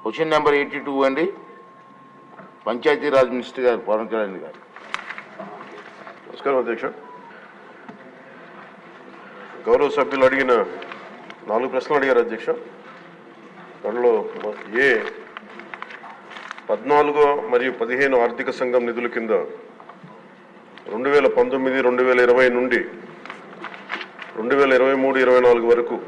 Question number 82 అండి, Panchayati Raj minister గారు పవన్ కళ్యాణ్ గారు. నమస్కారం అధ్యక్ష. గౌరవ సభ్యులు అడిగిన 4 ప్రశ్నలు అడిగారు అధ్యక్ష. దానిలో 14 మరియు 15 ఆర్థిక సంఘం నిధుల కింద 2019, 2020 నుండి 2023-24 వరకు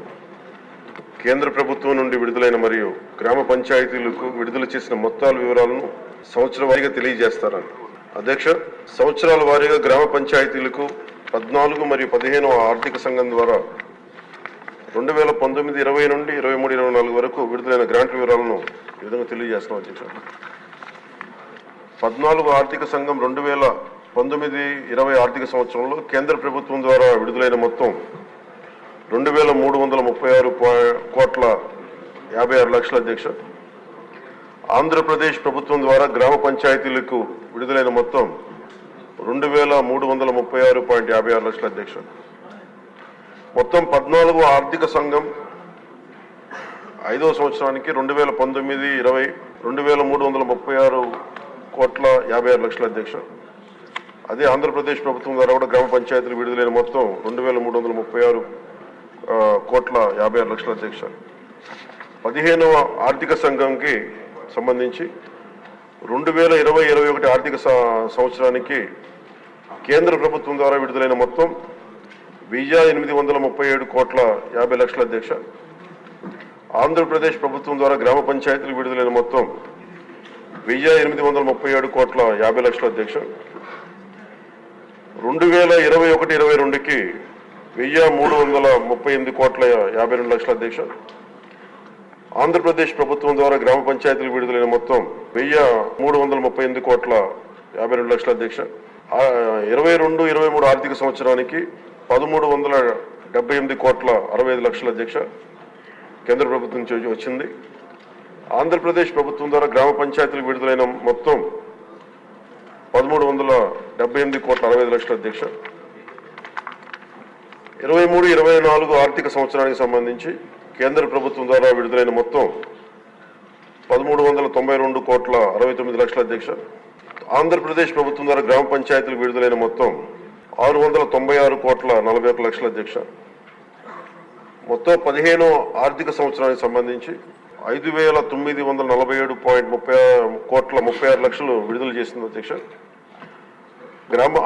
కేంద్ర ప్రభుత్వం నుండి విడుదలైన మరియు గ్రామ పంచాయతీలకు విడుదల చేసిన మొత్తాల వివరాలను సంవత్సర వారీగా తెలియజేస్తారని. అధ్యక్ష, సంవత్సరాల వారీగా గ్రామ పంచాయతీలకు 14 మరియు 15 ఆర్థిక సంఘం ద్వారా 2019, 20 నుండి 23-24 వరకు విడుదలైన గ్రాంట్ వివరాలను ఈ విధంగా తెలియజేస్తున్నాం అధ్యక్ష. 14 ఆర్థిక సంఘం 2019-20 ఆర్థిక సంవత్సరంలో కేంద్ర ప్రభుత్వం ద్వారా విడుదలైన మొత్తం 2,336,56 అధ్యక్ష. ఆంధ్రప్రదేశ్ ప్రభుత్వం ద్వారా గ్రామ పంచాయతీలకు విడుదలైన మొత్తం 2,336,56 అధ్యక్ష. మొత్తం 14 ఆర్థిక సంఘం 5వ సంవత్సరానికి 2019-20 2,336,56 అధ్యక్ష. అదే ఆంధ్రప్రదేశ్ ప్రభుత్వం ద్వారా కూడా గ్రామ పంచాయతీలు విడుదలైన మొత్తం 2,336,56 అధ్యక్ష. 15వ ఆర్థిక సంఘంకి సంబంధించి 2020-21 ఆర్థిక సంవత్సరానికి కేంద్ర ప్రభుత్వం ద్వారా విడుదలైన మొత్తం 1,837,50,00,000 అధ్యక్ష. ఆంధ్రప్రదేశ్ ప్రభుత్వం ద్వారా గ్రామ పంచాయతీలు విడుదలైన మొత్తం 1,837,50,00,000 అధ్యక్ష. 2021-22కి 1,338,52,00,000 అధ్యక్ష. ఆంధ్రప్రదేశ్ ప్రభుత్వం ద్వారా గ్రామ పంచాయతీలు విడుదలైన మొత్తం 1,338,52,00,000 అధ్యక్ష. 22-23 ఆర్థిక సంవత్సరానికి 1,378,65,00,000 అధ్యక్ష కేంద్ర ప్రభుత్వం నుంచి వచ్చింది. ఆంధ్రప్రదేశ్ ప్రభుత్వం ద్వారా గ్రామ పంచాయతీలు విడుదలైన మొత్తం 1,378,60,00,000 అధ్యక్ష. 23-24 ఆర్థిక సంవత్సరానికి సంబంధించి కేంద్ర ప్రభుత్వం ద్వారా విడుదలైన మొత్తం 1,392,69,00,000 అధ్యక్ష. ఆంధ్రప్రదేశ్ ప్రభుత్వం ద్వారా గ్రామ పంచాయతీలు విడుదలైన మొత్తం 696,41,00,000 అధ్యక్ష. మొత్తం 15 ఆర్థిక సంవత్సరానికి సంబంధించి 5,947,30,36,00,000 విడుదల చేసింది అధ్యక్ష.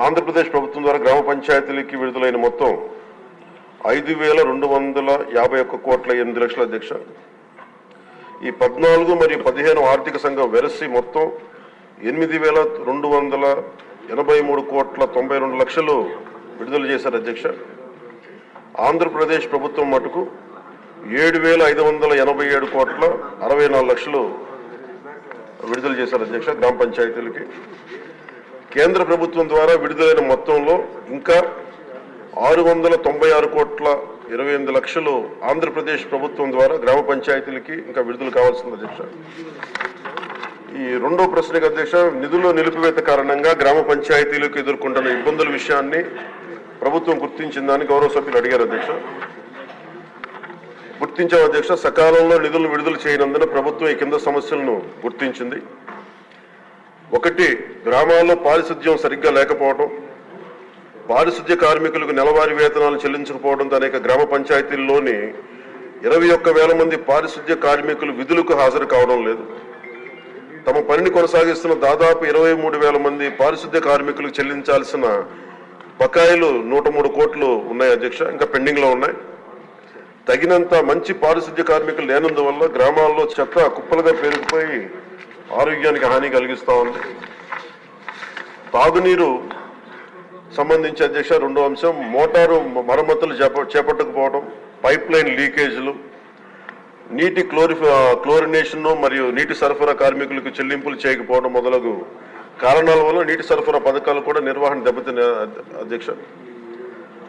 ఆంధ్రప్రదేశ్ ప్రభుత్వం ద్వారా గ్రామ పంచాయతీలకి విడుదలైన మొత్తం 5,251,08,00,000 అధ్యక్ష. ఈ 14 మరియు 15 ఆర్థిక సంఘం వెరసి మొత్తం 8,283,92,00,000 విడుదల చేశారు అధ్యక్ష. ఆంధ్రప్రదేశ్ ప్రభుత్వం మటుకు 7,587,64,00,000 విడుదల చేశారు అధ్యక్ష గ్రామ పంచాయతీలకి. కేంద్ర ప్రభుత్వం ద్వారా విడుదలైన మొత్తంలో ఇంకా 696,28,00,000 ఆంధ్రప్రదేశ్ ప్రభుత్వం ద్వారా గ్రామ పంచాయతీలకి ఇంకా విడుదల కావాల్సింది అధ్యక్ష. ఈ రెండో ప్రశ్నకు అధ్యక్ష, నిధుల నిలిపివేత కారణంగా గ్రామ పంచాయతీలకు ఎదుర్కొంటున్న ఇబ్బందుల విషయాన్ని ప్రభుత్వం గుర్తించిందని గౌరవ సభ్యులు అడిగారు అధ్యక్ష. గుర్తించాం అధ్యక్ష. సకాలంలో నిధులను విడుదల చేయనందున ప్రభుత్వం ఈ కింద సమస్యలను గుర్తించింది. 1, గ్రామాల్లో పారిశుద్ధ్యం సరిగ్గా లేకపోవడం, పారిశుద్ధ్య కార్మికులకు నెలవారీ వేతనాలు చెల్లించకపోవడంతో అనేక గ్రామ పంచాయతీల్లోని 21,000 మంది పారిశుద్ధ్య కార్మికులు విధులకు హాజరు కావడం లేదు. తమ పనిని కొనసాగిస్తున్న దాదాపు 23,000 మంది పారిశుద్ధ్య కార్మికులకు చెల్లించాల్సిన బకాయిలు 103 కోట్లు ఉన్నాయి అధ్యక్ష, ఇంకా పెండింగ్ లో ఉన్నాయి. తగినంత మంచి పారిశుద్ధ్య కార్మికులు లేనందువల్ల గ్రామాల్లో చెత్త కుప్పలుగా పెరిగిపోయి ఆరోగ్యానికి హాని కలిగిస్తూ ఉంది. తాగునీరు సంబంధించి అధ్యక్ష రెండో అంశం, మోటారు మరమ్మతులు చేపట్టకపోవడం, పైప్ లైన్ లీకేజీలు, నీటి క్లోరినేషన్ మరియు నీటి సరఫరా కార్మికులకు చెల్లింపులు చేయకపోవడం మొదలగు కారణాల వల్ల నీటి సరఫరా పథకాలు కూడా నిర్వహణ దెబ్బతిన్న అధ్యక్ష.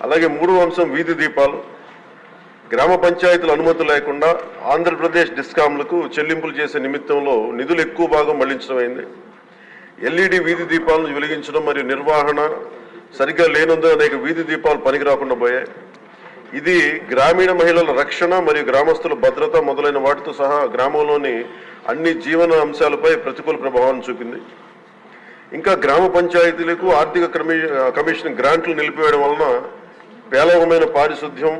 అలాగే 3వ అంశం, వీధి దీపాలు. గ్రామ పంచాయతీల అనుమతి లేకుండా ఆంధ్రప్రదేశ్ డిస్కాంలకు చెల్లింపులు చేసే నిమిత్తంలో నిధులు ఎక్కువ భాగం మళ్లించడం అయింది. ఎల్ఈడి వీధి దీపాలను వెలిగించడం మరియు నిర్వహణ సరిగ్గా లేనందున అనేక వీధి దీపాలు పనికి రాకుండా పోయాయి. ఇది గ్రామీణ మహిళల రక్షణ మరియు గ్రామస్తుల భద్రత మొదలైన వాటితో సహా గ్రామంలోని అన్ని జీవన అంశాలపై ప్రతికూల ప్రభావాన్ని చూపింది. ఇంకా గ్రామ పంచాయతీలకు ఆర్థిక కమిషన్ గ్రాంట్లు నిలిపివేయడం వలన పేలవమైన పారిశుద్ధ్యం,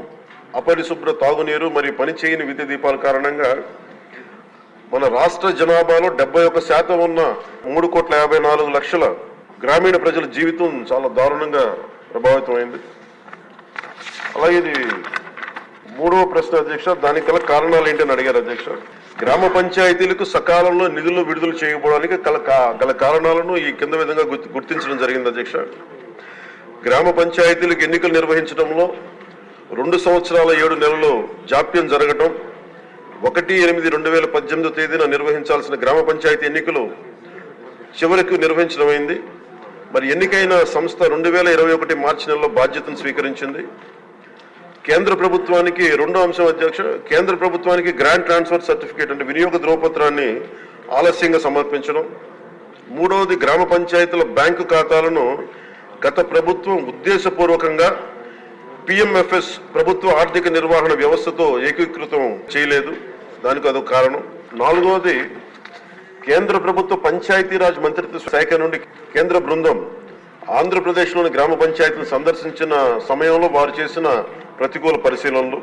అపరిశుభ్ర తాగునీరు మరియు పనిచేయని విద్యుత్ దీపాల కారణంగా మన రాష్ట్ర జనాభాలో 71% ఉన్న 3,54,00,000 గ్రామీణ ప్రజల జీవితం చాలా దారుణంగా ప్రభావితమైంది. అలాగే ఇది 3వ ప్రశ్న అధ్యక్ష, దానికి గల కారణాలు ఏంటని అడిగారు అధ్యక్ష. గ్రామ పంచాయతీలకు సకాలంలో నిధులు విడుదల చేయకపోవడానికి గల కారణాలను ఈ కింద విధంగా గుర్తించడం జరిగింది అధ్యక్ష. గ్రామ పంచాయతీలకు ఎన్నికలు నిర్వహించడంలో 2 సంవత్సరాల 7 నెలలు జాప్యం జరగటం, 1/8/2018 తేదీన నిర్వహించాల్సిన గ్రామ పంచాయతీ ఎన్నికలు చివరికి నిర్వహించడమైంది. మరి ఎన్నికైన సంస్థ 2021 మార్చి నెలలో బాధ్యతను స్వీకరించింది. కేంద్ర ప్రభుత్వానికి 2వ అంశం అధ్యక్ష, కేంద్ర ప్రభుత్వానికి గ్రాంట్ ట్రాన్స్ఫర్ సర్టిఫికేట్ అంటే వినియోగ ధ్రువపత్రాన్ని ఆలస్యంగా సమర్పించడం. 3వది గ్రామ పంచాయతీల బ్యాంకు ఖాతాలను గత ప్రభుత్వం ఉద్దేశపూర్వకంగా పిఎంఎఫ్ఎస్ ప్రభుత్వ ఆర్థిక నిర్వహణ వ్యవస్థతో ఏకీకృతం చేయలేదు, దానికి అదొక కారణం. 4వది కేంద్ర ప్రభుత్వ పంచాయతీరాజ్ మంత్రిత్వ శాఖ నుండి కేంద్ర బృందం ఆంధ్రప్రదేశ్లోని గ్రామ పంచాయతీలను సందర్శించిన సమయంలో వారు చేసిన ప్రతికూల పరిశీలనలు.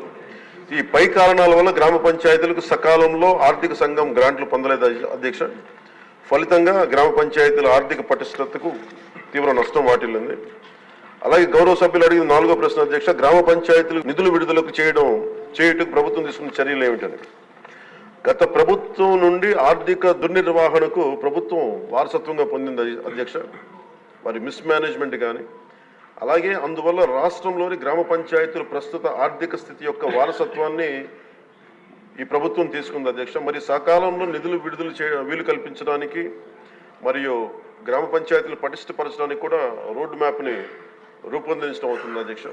ఈ పై కారణాల వల్ల గ్రామ పంచాయతీలకు సకాలంలో ఆర్థిక సంఘం గ్రాంట్లు పొందలేదు అధ్యక్ష. ఫలితంగా గ్రామ పంచాయతీల ఆర్థిక పటిష్టతకు తీవ్ర నష్టం వాటిల్లింది. అలాగే గౌరవ సభ్యులు అడిగిన 4వ ప్రశ్న అధ్యక్ష, గ్రామ పంచాయతీలు నిధులు విడుదలకు చేయుటకు ప్రభుత్వం తీసుకున్న చర్యలు ఏమిటని. గత ప్రభుత్వం నుండి ఆర్థిక దుర్నిర్వహణకు ప్రభుత్వం వారసత్వంగా పొందింది అధ్యక్ష. మరి మిస్మేనేజ్మెంట్ కానీ, అలాగే అందువల్ల రాష్ట్రంలోని గ్రామ పంచాయతీల ప్రస్తుత ఆర్థిక స్థితి యొక్క వారసత్వాన్ని ఈ ప్రభుత్వం తీసుకుంది అధ్యక్ష. మరి సకాలంలో నిధులు విడుదల వీలు కల్పించడానికి మరియు గ్రామ పంచాయతీలు పటిష్టపరచడానికి కూడా రోడ్ మ్యాప్ని రూపొందించడం అవుతుంది అధ్యక్ష.